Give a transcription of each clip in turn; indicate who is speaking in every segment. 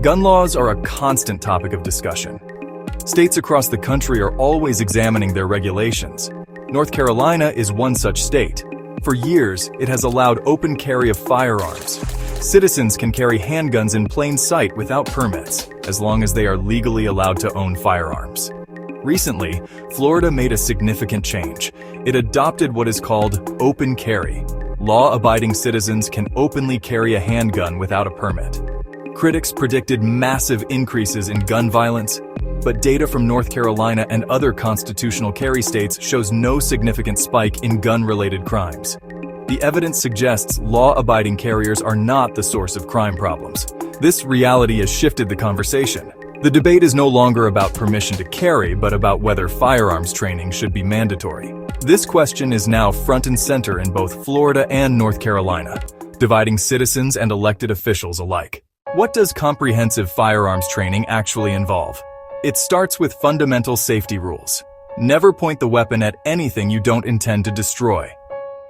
Speaker 1: Gun laws are a constant topic of discussion. States across the country are always examining their regulations. North Carolina is one such state. For years, it has allowed open carry of firearms. Citizens can carry handguns in plain sight without permits, as long as they are legally allowed to own firearms. Recently, Florida made a significant change. It adopted what is called open carry. Law-abiding citizens can openly carry a handgun without a permit. Critics predicted massive increases in gun violence, but data from North Carolina and other constitutional carry states shows no significant spike in gun-related crimes. The evidence suggests law-abiding carriers are not the source of crime problems. This reality has shifted the conversation. The debate is no longer about permission to carry, but about whether firearms training should be mandatory. This question is now front and center in both Florida and North Carolina, dividing citizens and elected officials alike. What does comprehensive firearms training actually involve? It starts with fundamental safety rules. Never point the weapon at anything you don't intend to destroy.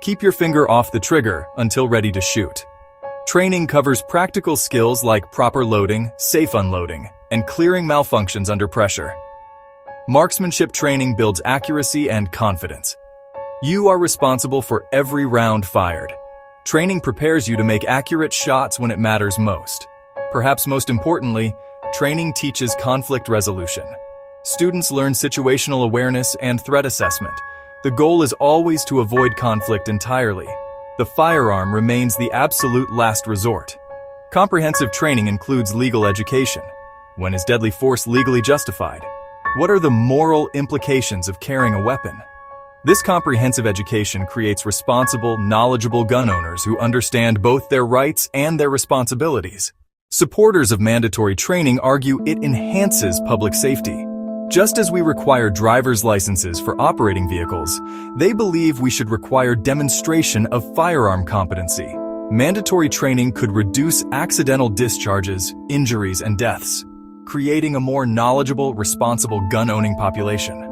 Speaker 1: Keep your finger off the trigger until ready to shoot. Training covers practical skills like proper loading, safe unloading, and clearing malfunctions under pressure. Marksmanship training builds accuracy and confidence. You are responsible for every round fired. Training prepares you to make accurate shots when it matters most. Perhaps most importantly, training teaches conflict resolution. Students learn situational awareness and threat assessment. The goal is always to avoid conflict entirely. The firearm remains the absolute last resort. Comprehensive training includes legal education. When is deadly force legally justified? What are the moral implications of carrying a weapon? This comprehensive education creates responsible, knowledgeable gun owners who understand both their rights and their responsibilities. Supporters of mandatory training argue it enhances public safety. Just as we require driver's licenses for operating vehicles, they believe we should require demonstration of firearm competency. Mandatory training could reduce accidental discharges, injuries, and deaths, creating a more knowledgeable, responsible gun-owning population.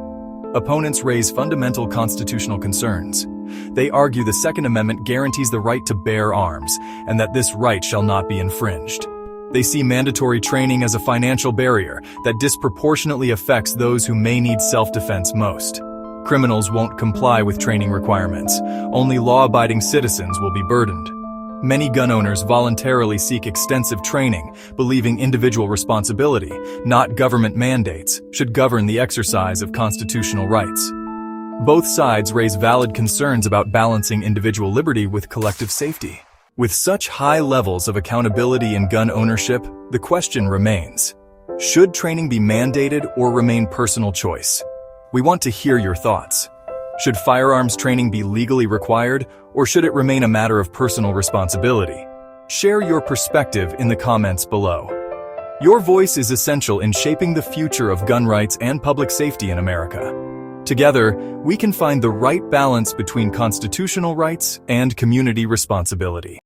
Speaker 1: Opponents raise fundamental constitutional concerns. They argue the Second Amendment guarantees the right to bear arms, and that this right shall not be infringed. They see mandatory training as a financial barrier that disproportionately affects those who may need self-defense most. Criminals won't comply with training requirements. Only law-abiding citizens will be burdened. Many gun owners voluntarily seek extensive training, believing individual responsibility, not government mandates, should govern the exercise of constitutional rights. Both sides raise valid concerns about balancing individual liberty with collective safety. With such high levels of accountability in gun ownership, the question remains: should training be mandated or remain personal choice? We want to hear your thoughts. Should firearms training be legally required, or should it remain a matter of personal responsibility? Share your perspective in the comments below. Your voice is essential in shaping the future of gun rights and public safety in America. Together, we can find the right balance between constitutional rights and community responsibility.